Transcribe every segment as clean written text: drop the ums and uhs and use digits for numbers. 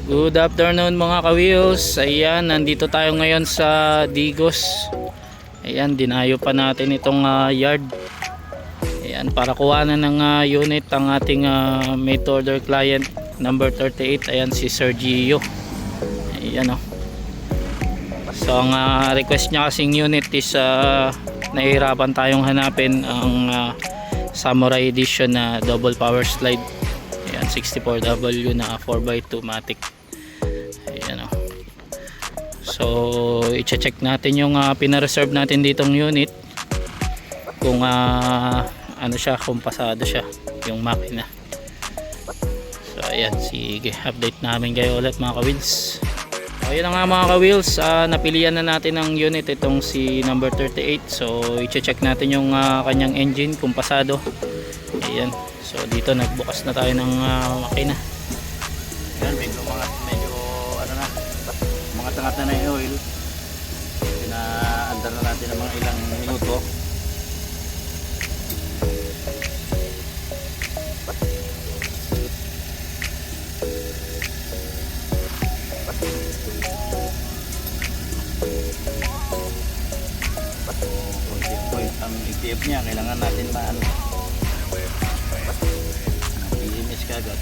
Good afternoon mga ka-wheels. Ayan, nandito tayo ngayon sa Digos. Ayan, dinayo pa natin itong yard. Ayan, para kuhanan ng unit ang ating made to order client number 38. Ayan, si Sir Gio. Ayan o. So ang request niya kasing unit is nahihirapan tayong hanapin ang Samurai Edition na double power slide. Ayan, 64W na 4x2 matic. Ayan o. So i-check natin yung pina-reserve natin ditong unit kung ano siya, kung pasado siya yung makina. So ayan, sige, update namin kayo ulit mga ka-wheels. So ayan na nga mga ka-wheels, napilian na natin ang unit itong si number 38. So i-check natin yung kanyang engine kung pasado. Ayan, so dito nagbukas na tayo ng makina. Ayan, medyo ano na, mga tangat na yung oil. Pinaandar na natin ng mga ilang minuto. Ang ITF niya, kailangan natin maano, PMS kagad.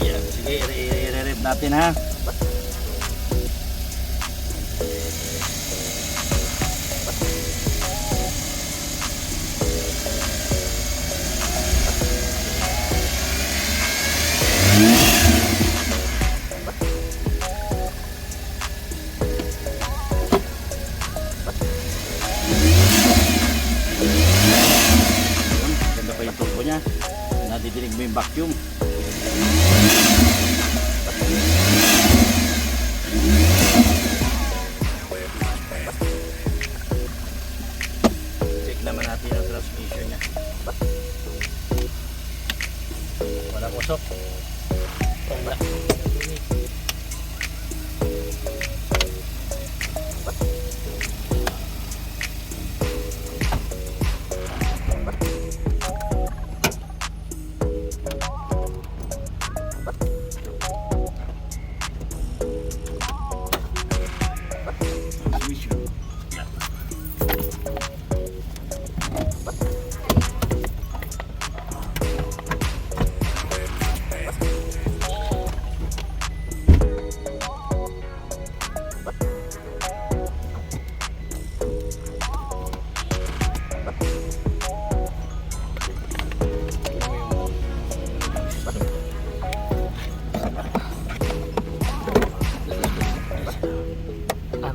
Yan, sige, i-rev natin ha. Ganda pa yung turbo niya. Nadidinig mo yung vacuum. Check naman natin ang transmission niya. Wala kusok. Wala.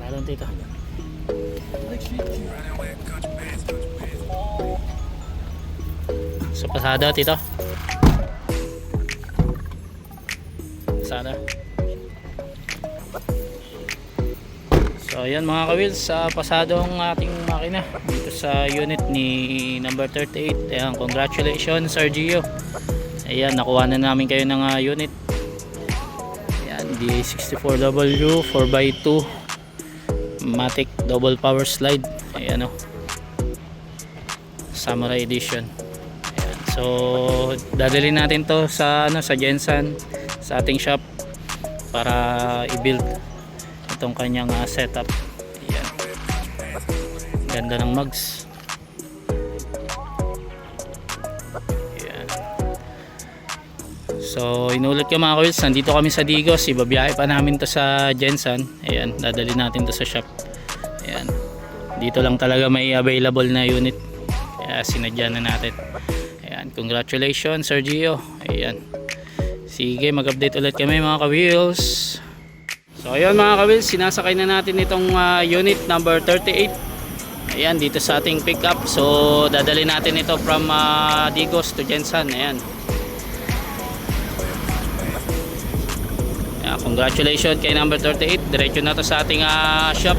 Meron dito. So pasada tito. Pasada. So ayan mga ka-wheels, pasado ang ating makina dito sa unit ni number 38. Ayan, congratulations Sir Gio. Ayan, nakuha na namin kayo ng unit. Ayan, DA64W 4x2 matic double power slide. Ayan o, Samurai Edition. Ayan. So dadalhin natin to sa sa Gensan, sa ating shop para i-build itong kanyang setup. Ayan, ganda ng mugs. Ayan. So inulit ko mga ka-wheels, nandito kami sa Digos, ibabiyahe pa namin to sa Gensan. Ayan, dadalhin natin to sa shop. Ayan, dito lang talaga may available na unit, kaya sinadya na natin. Ayan, congratulations Sir Gio. Ayan, sige, mag-update ulit kami mga ka-wheels. So ayan mga ka-wheels, sinasakay na natin itong unit number 38. Ayan, dito sa ating pickup. So dadalhin natin ito from Digos to Gensan. Ayan. Congratulations kay number 38. Diretso na to sa ating shop.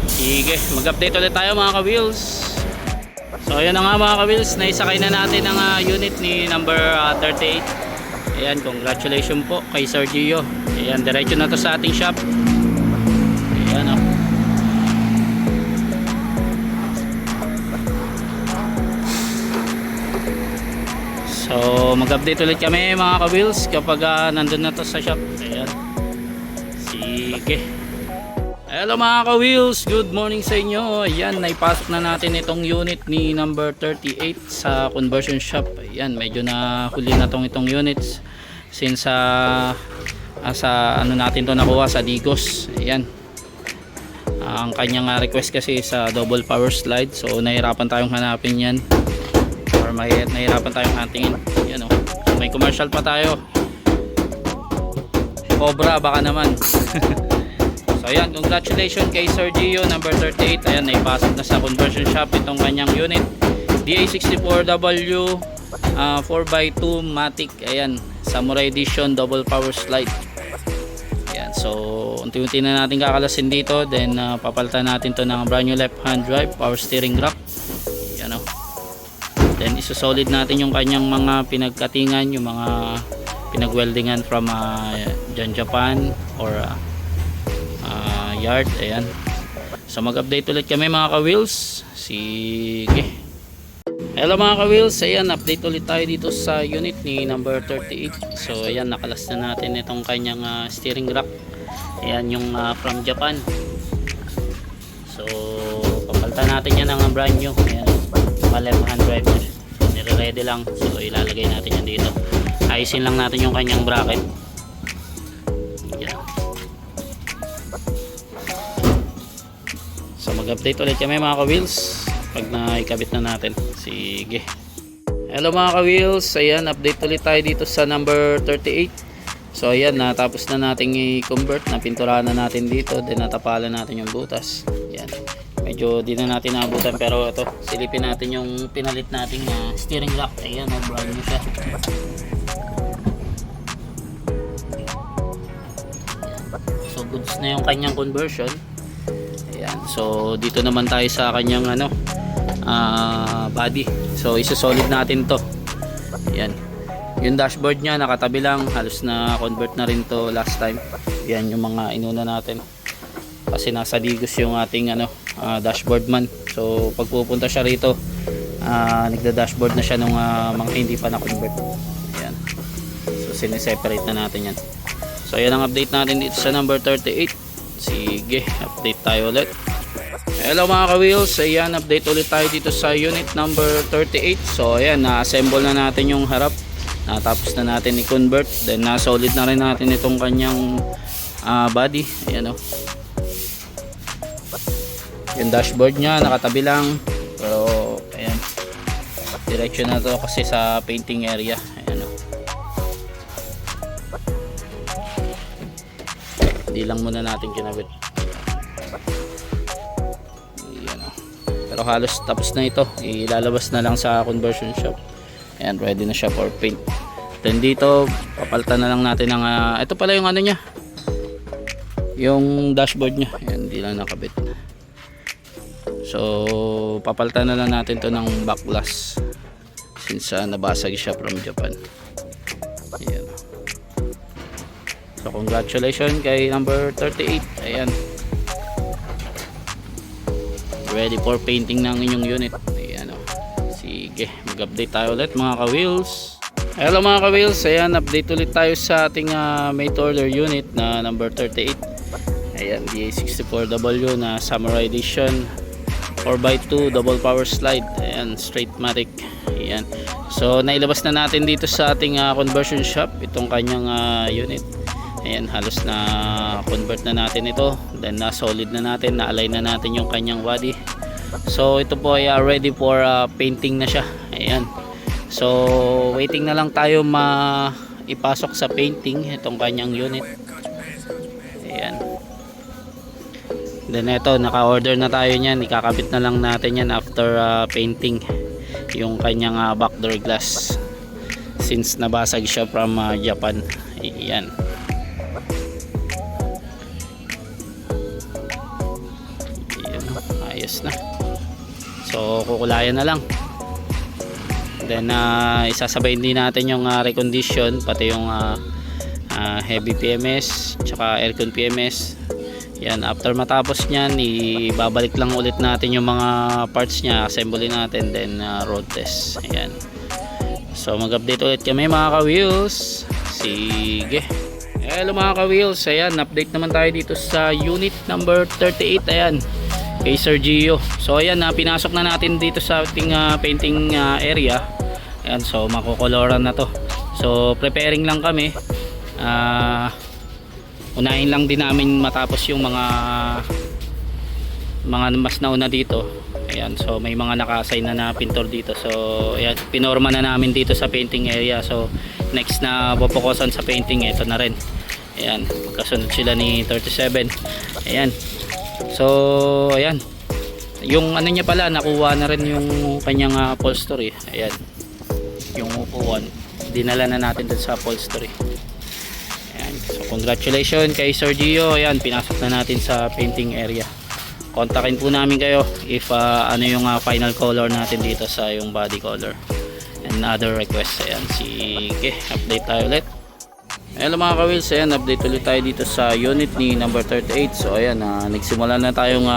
Sige, mag-update ulit tayo mga ka-wheels. So ayan na nga mga ka-wheels, naisakay na natin ang unit ni number 38. Ayan, congratulations po kay Sir Gio. Ayan, diretso na to sa ating shop. Ayan o. So mag-update ulit kami mga ka-wheels kapag nandun na to sa shop. Ayan. Sige. Hello mga ka-wheels, good morning sa inyo. Ayan, naipasok na natin itong unit ni number 38 sa conversion shop. Ayan, medyo na huli na itong units since sa ano natin to nakuha sa Digos. Ayan, ang kanyang request kasi sa double power slide, so nahirapan tayong hanapin yan, or nahirapan tayong huntingin. Ayan, may commercial pa tayo, Cobra baka naman. So ayan, congratulations kay Sir Gio number 38. Ayan, naipasok na sa conversion shop itong kanyang unit DA64W 4x2 Matic. Ayan, Samurai Edition double power slide. Ayan, so unti-unti na natin kakalasin dito, then papalitan natin to ng brand new left hand drive, power steering rack. Ayan, then isa-solid natin yung kanyang mga pinagkatingan, yung mga pinagweldingan from Japan or yard. Ayan, so mag-update ulit kami mga ka-wheels. Sige. Hello mga ka-wheels, ayan, update ulit tayo dito sa unit ni number 38. So ayan, nakalas na natin itong kanyang steering rack. Ayan, yung from Japan. So papalitan natin yan ng brand new. Ayan, left hand drive na siya. Nire-ready lang, so ilalagay natin yan dito. Ayusin lang natin yung kanyang bracket. So mag-update ulit kami mga ka-wheels pag naikabit na natin. Sige. Hello mga ka-wheels, ayan, update ulit tayo dito sa number 38. So ayan, natapos na nating i-convert, napinturahan na natin dito, then natapalan natin yung butas. Ayan, medyo di na natin naabutan, pero ito, silipin natin yung pinalit nating steering rack. Ayan, brand new siya. So goods na yung kanyang conversion. Ayan, so dito naman tayo sa kanyang body. So isa-solid natin to. Ayan, yung dashboard niya nakatabi lang, halos na convert na rin to last time. Ayan yung mga inuna natin kasi nasa Digos yung ating dashboard man. So pag pupunta siya rito, nagda-dashboard na siya nung mga hindi pa na-convert. Ayan, so sineseparate na natin yan. So ayan ang update natin dito sa number 38. Sige, update tayo ulit. Hello mga ka-wheels, ayan, update ulit tayo dito sa unit number 38. So ayan, na-assemble na natin yung harap, natapos na natin i-convert, then na-solid na rin natin itong kanyang body. Ayan, yung dashboard nya nakatabi lang, pero ayan, direction na to kasi sa painting area. Ayan, hindi lang muna natin kinabit. Ayan, pero halos tapos na ito, ilalabas na lang sa conversion shop. Ayan, ready na siya for paint. Then dito papalitan na lang natin ng ito pala yung nya, yung dashboard nya. Ayan, hindi lang nakabit, so papalitan na lang natin to ng back glass since nabasag siya from Japan. Ayan. So congratulations kay number 38. Ayan, ready for painting ng inyong unit. Ayan, sige, mag-update tayo ulit mga ka-wheels. Hello mga ka-wheels, ayan, update ulit tayo sa ating made order unit na number 38. Ayan, DA64W na Samurai Edition 4x2 double power slide. Ayan, straight matic. Ayan, so nailabas na natin dito sa ating conversion shop itong kanyang unit. Ayan, halos na convert na natin ito, then na solid na natin, na-align na natin yung kanyang body. So ito po ay ready for painting na siya. Ayan, so waiting na lang tayo ipasok sa painting itong kanyang unit. Ayan, then ito, naka-order na tayo niyan, ikakabit na lang natin yan after painting yung kanyang back door glass since nabasag siya from Japan. Ayan, ayos na. So kukulayan na lang, then isasabay din natin yung recondition, pati yung heavy PMS tsaka aircon PMS. Yan, after matapos nyan, ibabalik lang ulit natin yung mga parts nya, assembly natin, then road test. Ayan, so mag-update ulit kami mga ka-wheels. Sige. Hello mga ka-wheels, ayan, update naman tayo dito sa unit number 38, ayan, kay Sir Gio. So ayan, pinasok na natin dito sa ating painting area. Ayan, so makukoloran na to. So preparing lang kami. Unahin lang din namin matapos yung mga mas nauna dito. Ayan, so may mga naka-assign na pintor dito. So ayan, pinorma na namin dito sa painting area. So next na pupukusan sa painting, ito na rin. Ayan, magkasunod sila ni 37. Ayan, so ayan, yung ano niya pala, nakuha na rin yung kanyang upholstery. Ayan, yung upuan dinala na natin dun sa upholstery. Ayan, so congratulations kay Sir Gio. Ayan, pinasok na natin sa painting area. Kontakin po namin kayo if ano yung final color natin dito sa yung body color and other requests. Ayan, sige, update tayo ulit. Hello mga ka-wheels, ayan, update ulit tayo dito sa unit ni number 38. So ayan, nagsimula na tayong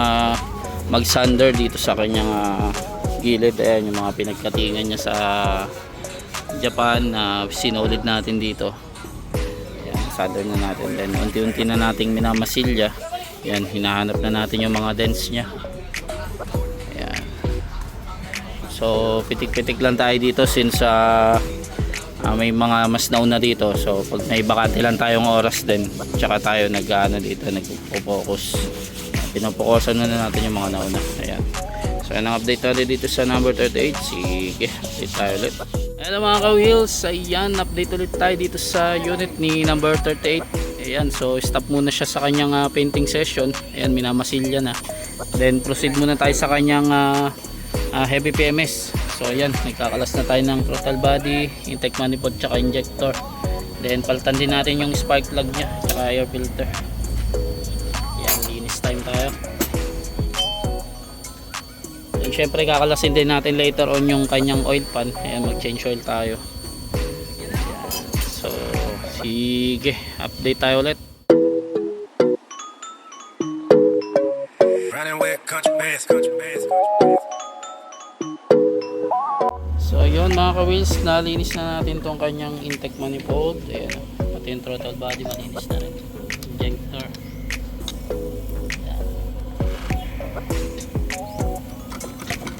mag-sander dito sa kanyang gilid. Ayan, yung mga pinagkatingan niya sa Japan na sinolid natin dito. Ayan, sander na natin. Then unti-unti na nating minamasilya. Ayan, hinahanap na natin yung mga dents niya. Ayan, so pitik-pitik lang tayo dito since may mga mas nauna dito. So pag may bakante lang tayong oras din, tsaka tayo dito nagpo-focus. Pinopokusan na natin yung mga nauna. Ayan, so yan ang update tayo dito sa number 38. Sige, update tayo ulit. Hello mga ka-wheels, ayan, update ulit tayo dito sa unit ni number 38. Ayan, so stop muna siya sa kanyang painting session. Ayan, minamasilya na. Then proceed muna tayo sa kanyang heavy PMS. So ayan, nagkakalas na tayo ng throttle body, intake manifold tsaka injector. Then palitan din natin yung spark plug nya tsaka air filter. Ayan, linis time tayo. Then syempre kakalasin din natin later on yung kanyang oil pan. Ayan, mag change oil tayo. Ayan, so sige, update tayo ulit. So ayun mga ka-wheels, nalinis na natin tong kanyang intake manifold. Ayan, pati yung throttle body malinis na rin. Injector. Ayan.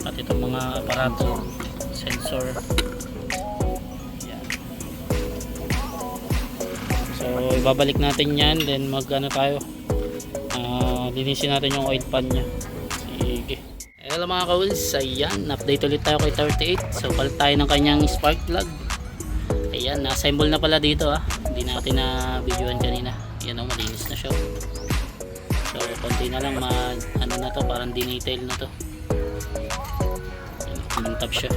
Pati itong mga aparato, sensor. Ayan. So ibabalik natin yan, then tayo, linisin natin yung oil pan nya. Sige. Hello mga ka-wheels, ayan, update ulit tayo kay 38. So palit tayo ng kanyang spark plug. Ayan, na-assemble na pala dito hindi natin na videoan kanina. Ayan, malinis na siya. So konti na lang ano na to, parang detail na to. Ayan, kumuntab siya.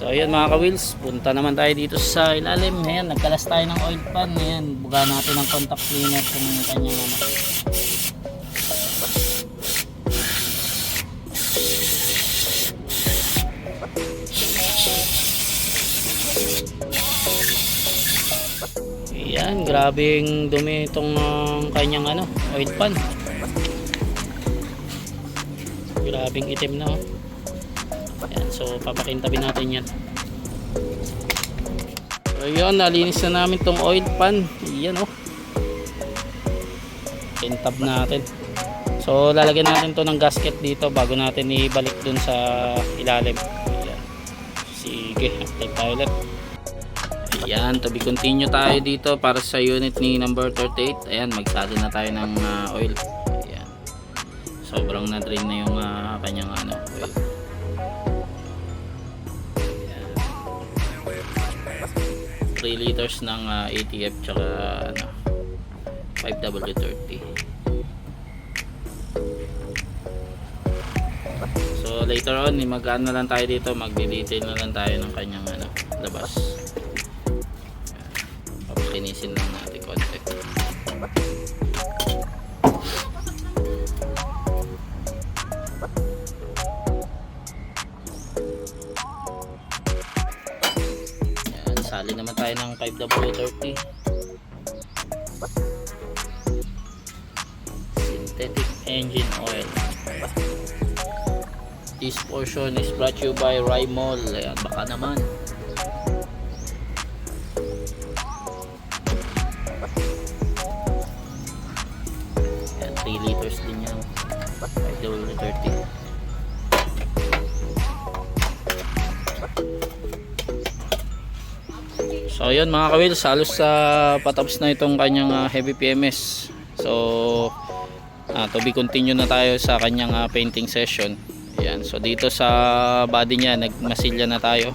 So ayan mga ka-wheels, punta naman tayo dito sa ilalim. Ayan, nagkalas tayo ng oil pan. Ayan, buga natin ng contact cleaner kung kanyang Ayan, grabing dumi itong kanyang oil pan. Grabing itim na. Ayan, so papakintabin natin yan. So yun, nalinis na namin tong oil pan. Ayan kintab natin. So lalagyan natin to ng gasket dito bago natin ibalik dun sa ilalim. Ayan. Sige, update tayo ulit. Ayan, to be continue tayo dito para sa unit ni number 38. Ayan, magsali na tayo ng oil. Ayan, sobrang na drain na yung kanyang oil. 3 liters ng ATF tsaka 5W30. So later on mag-ano na lang tayo dito, magdi-detail na lang tayo ng kanyang labas. Papakinisin lang natin konti. Sali naman tayo ng 5W30 synthetic engine oil. This portion is brought to you by Rymol. Ayan, baka naman. Ayan, 3 liters din yan. 5W30. So ayun mga kawils, halos sa patapos na itong kanyang heavy PMS. So to be continue na tayo sa kanyang painting session. Ayan, so dito sa body niya nagmasilya na tayo.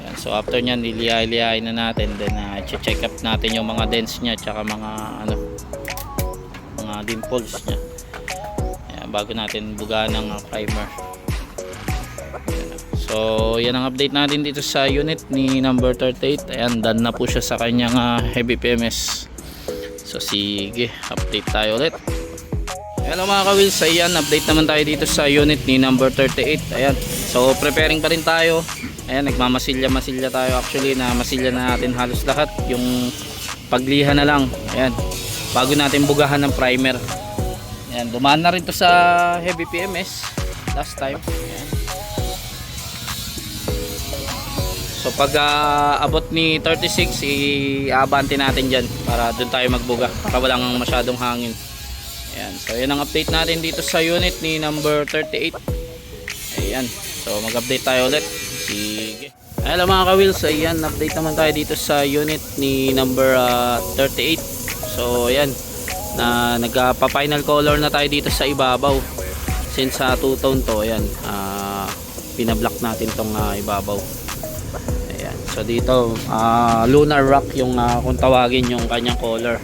Ayan, so after nyan nilihay-lihayin na natin, then check up natin yung mga dents niya tsaka mga mga dimples niya. Ayan, bago natin bugaan ng primer. So yan ang update natin dito sa unit ni number 38. Ayan, done na po siya sa kanyang heavy PMS. So sige, update tayo ulit. Hello mga kawils, ayan, update naman tayo dito sa unit ni number 38. Ayan, so preparing pa rin tayo. Ayan, nagmamasilya tayo. Actually na masilya na natin halos lahat. Yung pagliha na lang. Ayan, bago natin bugahan ng primer. Ayan, dumaan na rin to sa heavy PMS last time. Ayan. So pag abot ni 36, i-abante natin dyan para doon tayo magbuga para walang masyadong hangin. Ayan, so yan ang update natin dito sa unit ni number 38. Ayan, so mag-update tayo ulit. Sige. Hello mga ka-wheels, ayan, update naman tayo dito sa unit ni number 38. So ayan, na nagpa-final color na tayo dito sa ibabaw. Since two-tone to, ayan, pinablock natin tong ibabaw. So dito lunar rock yung kung tawagin yung kanyang color.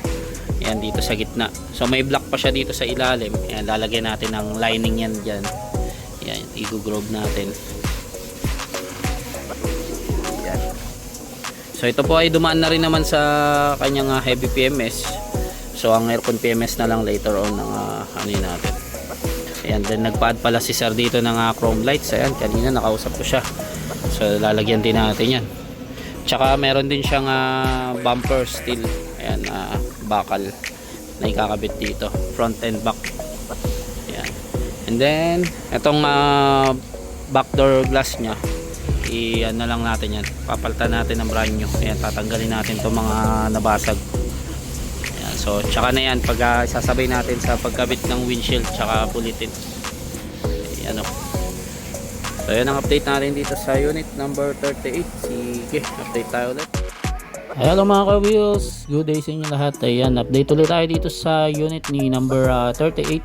Ayan, dito sa gitna. So may block pa siya dito sa ilalim. Ayan, lalagyan natin ng lining yan dyan. Ayan, i-groove natin. Ayan. So ito po ay dumaan na rin naman sa kanyang heavy PMS. So ang aircon PMS na lang later on ng ano natin. Ayan, then nagpa-add pala si sir dito ng chrome lights. Ayan, kanina nakausap ko siya. So lalagyan din natin yan. Tsaka meron din siyang bumper steel. Ayan, bakal na ikakabit dito, front and back. Ayan. And then itong back door glass nya, i-ano lang natin yan, papalitan natin ng brand new. Ayan, tatanggalin natin itong mga nabasag. Ayan, so tsaka na yan pag isasabay natin sa pagkabit ng windshield tsaka pulitin. Ayan o. So yan ang update natin dito sa unit number 38. Sige, update tayo ulit. Hello mga ka-wheels, good day sa inyo lahat. Ayan, update ulit tayo dito sa unit ni number 38.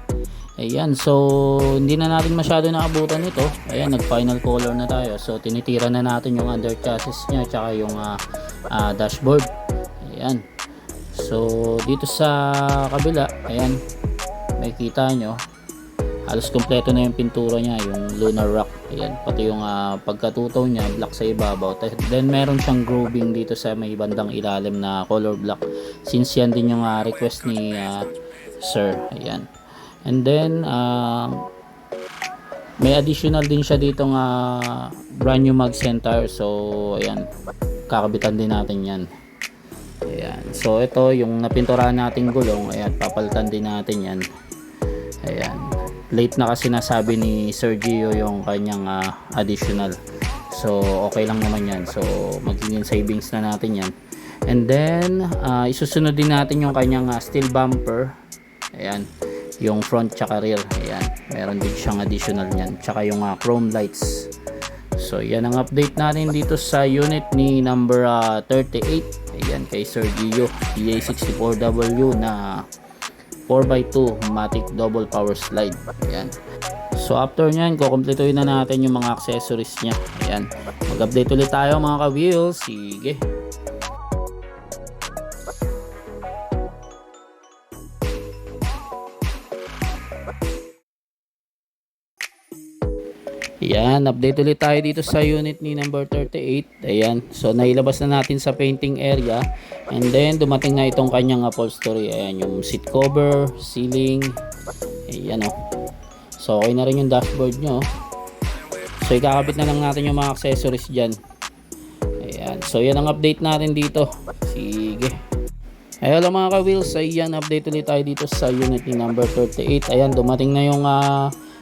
Ayan, so hindi na natin masyado naabutan ito. Ayan, nag final color na tayo. So tinitira na natin yung under chassis nya tsaka yung dashboard. Ayan, so dito sa kabila, ayan, may kita nyo halos kompleto na yung pintura niya, yung lunar rock. Ayan, pati yung pagkatutaw niya black sa ibabaw. Then meron siyang grooving dito sa may bandang ilalim na color black, since yan din yung request ni sir. Ayan, and then may additional din siya dito brand new mag center. So ayan, kakabitan din natin yan. Ayan, so ito yung napinturahan nating gulong. Ayan, papalitan din natin yan. Ayan, late na kasi nasabi ni Sir Gio yung kanyang additional. So okay lang naman yan. So magiging savings na natin yan. And then isusunod din natin yung kanyang steel bumper. Ayan, yung front tsaka rear. Ayan, meron din siyang additional nyan. Tsaka yung chrome lights. So yan ang update natin dito sa unit ni number 38. Ayan, kay Sir Gio, PA64W na 4x2 matic double power slide. Ayan. So after nyan, kukumpletuhin na natin yung mga accessories nya. Ayan, mag-update ulit tayo mga ka-wheels. Sige. Ayan, update ulit tayo dito sa unit ni number 38. Ayan, so nailabas na natin sa painting area. And then dumating na itong kanyang upholstery. Ayan, yung seat cover, ceiling. Ayan o. So okay na rin yung dashboard nyo. So ikakabit na lang natin yung mga accessories dyan. Ayan, so yan ang update natin dito. Sige. Ay, hello mga ka-wheels. Ayan, update ulit tayo dito sa unit ni number 38. Ayan, dumating na yung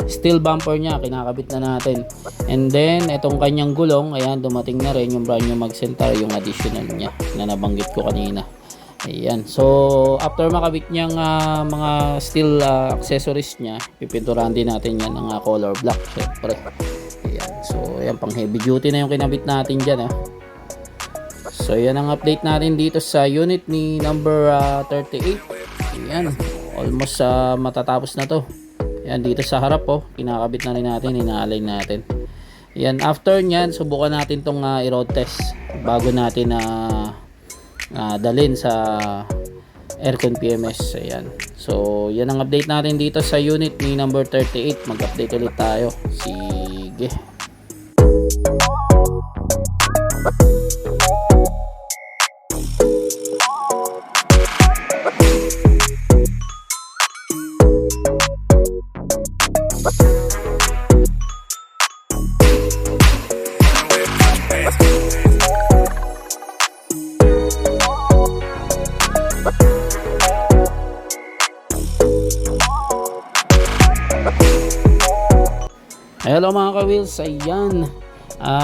steel bumper niya, kinakabit na natin. And then itong kanyang gulong, ayan, dumating na rin yung brand new mag center, yung additional niya na nabanggit ko kanina. Ayan, so after makabit niyang mga steel accessories niya, pipinturahan din natin yan ng color black syempre. Ayan, so ayan, pang heavy duty na yung kinabit natin dyan. So yan ang update natin dito sa unit ni number 38. Ayan, almost matatapos na to. Ayan, dito sa harap kinakabit na rin natin, ina-align natin. Ayan, after nyan, subukan natin tong i-road test bago natin dalhin sa Aircon PMS. Ayan, so yan ang update natin dito sa unit ni number 38. Mag-update ulit tayo. Sige. Hello mga ka-wheels, ayan,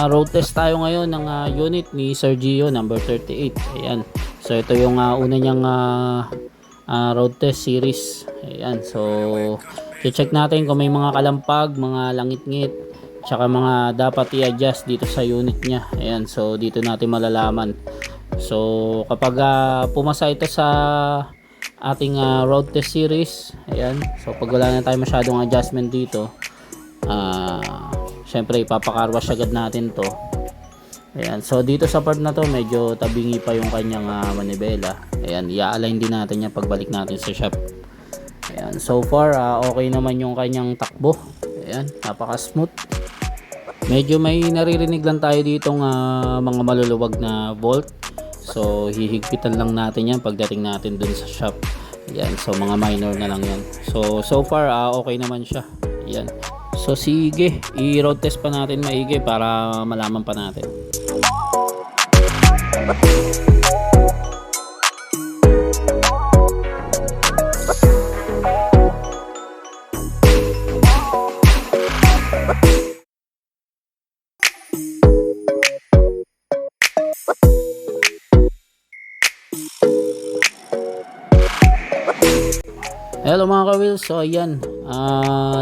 road test tayo ngayon ng unit ni Sir Gio number 38. Ayan, so ito yung una niyang road test series. Ayan, so i-check natin kung may mga kalampag, mga langit-ngit, tsaka mga dapat i-adjust dito sa unit niya. Ayan, so dito natin malalaman. So kapag pumasa ito sa ating road test series, ayan, so pag wala na tayo masyadong adjustment dito, syempre ipapakarwash agad natin to. Ayan, so dito sa part na to medyo tabingi pa yung kanyang manibela. Ayan, i-align din natin yan pagbalik natin sa shop. Ayan, so far okay naman yung kanyang takbo. Ayan, napaka smooth. Medyo may naririnig lang tayo ditong mga maluluwag na volt, so hihigpitan lang natin yan pagdating natin dun sa shop. Ayan, so mga minor na lang yan. So far okay naman siya. Ayan, so sige, i-road test pa natin maigi para malaman pa natin. Hello mga ka-wheels, so ayan,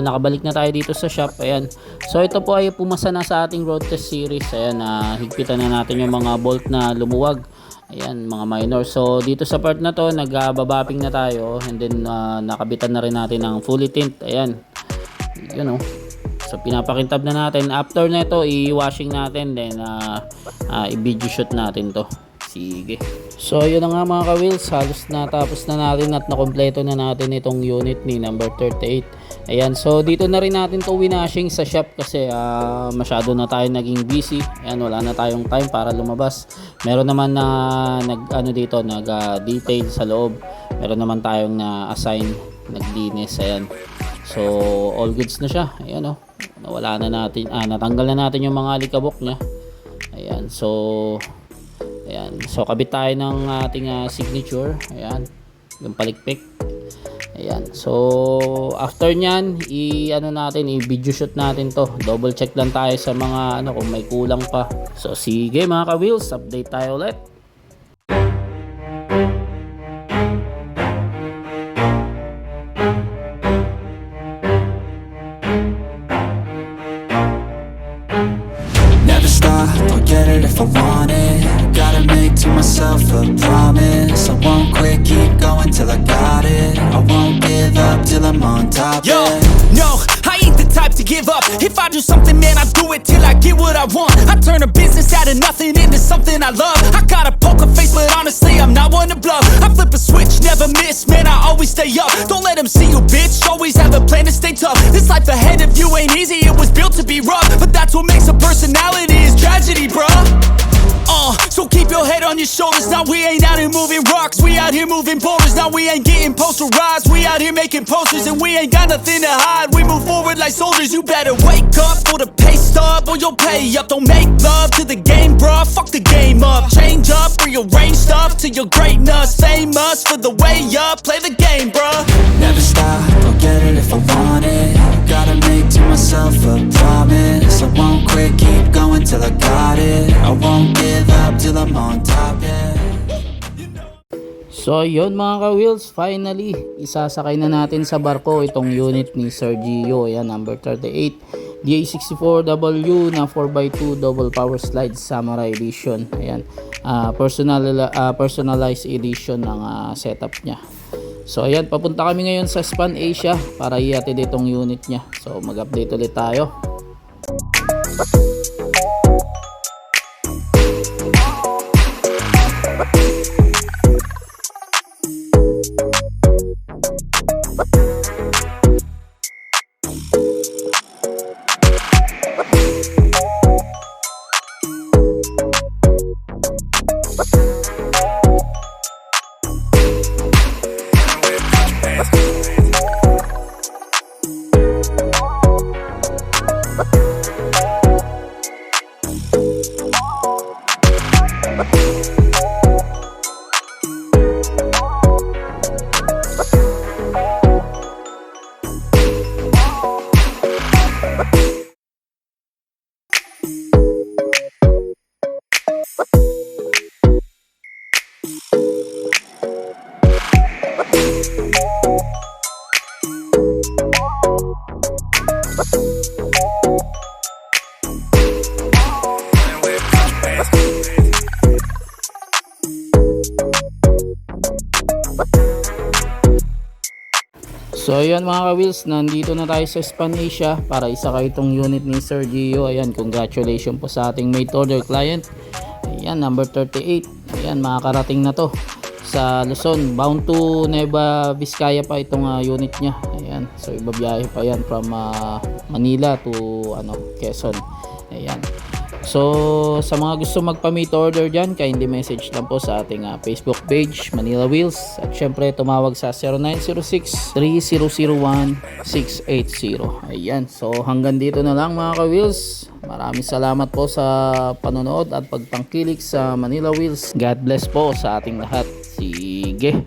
nakabalik na tayo dito sa shop. Ayan, so ito po ay pumasa na sa ating road test series. Ayan, higpitan na natin yung mga bolt na lumuwag. Ayan, mga minor. So dito sa part na to nagbabapping na tayo, and then nakabitan na rin natin ng fully tint. Ayan, yun so pinapakintab na natin. After na ito i-washing natin, then i-video shoot natin to. Sige. So yun na nga mga ka-wheels, halos natapos na natin at nakompleto na natin itong unit ni number 38. Ayan, so dito na rin natin to winashing sa shop kasi masyado na tayo naging busy. Ayan, wala na tayong time para lumabas. Meron naman na nag-detail sa loob. Meron naman tayong na-assign, naglinis. Ayan, so all goods na siya. Ayan nawala na natin, natanggal na natin yung mga alikabok niya. Ayan, so kabit tayo ng ating signature. Ayan, yung palikpik. Ayan, so after nyan i-video shoot natin to. Double check lang tayo sa mga kung may kulang pa. So sige mga ka-wheels, update tayo ulit. Never stop, I'll get it if I want it. Gotta make to myself a promise. I won't quit, keep going till I got it. I won't give up till I'm on top. Yo, yeah. no, I ain't the type to give up. If I do something, man, I do it till I get what I want. I turn a business out of nothing into something I love. I got a poker face, but honestly, I'm not one to bluff. I flip a switch, never miss, man, I always stay up. Don't let them see you, bitch, always have a plan to stay tough. This life ahead of you ain't easy, it was built to be rough. But that's what makes a personality, is tragedy, bruh. So keep your head on your shoulders. Now we ain't out here moving rocks, we out here moving boulders. Now we ain't getting posterized, we out here making posters. And we ain't got nothing to hide, we move forward like soldiers. You better wake up for the pay stub, or you'll pay up. Don't make love to the game, bruh, fuck the game up. Change up, rearrange stuff to your greatness. Famous for the way up, play the game, bruh. Never stop, I'll get it if I want it. Gotta make to myself a promise. I won't quit, keep going till I got it. I won't give up till I'm on top, yeah. So yun mga ka-wheels, finally isasakay na natin sa barko itong unit ni Sir Gio. Ayan, number 38 DA64W na 4x2 double power slide Samurai edition. Ayan, personalized edition ng setup nya. So ayan, papunta kami ngayon sa Span Asia para ihatid itong unit nya. So mag-update ulit tayo. So ayan mga ka-wheels, nandito na tayo sa Span Asia para isakay itong unit ni Sir Gio. Ayan, congratulations po sa ating made order client. Ayan, number 38. Ayan, makakarating na to sa Luzon, bound to Nueva Vizcaya pa itong unit nya. Ayan, so ibabiyahe pa yan from Manila to Quezon. Ayan. So sa mga gusto magpa-meet order dyan, kindly message lang po sa ating Facebook page Manila Wheels, at syempre tumawag sa 0906-3001-680. Ayan, so hanggang dito na lang mga ka-wheels. Maraming salamat po sa panonood at pagtangkilik sa Manila Wheels. God bless po sa ating lahat. Sige.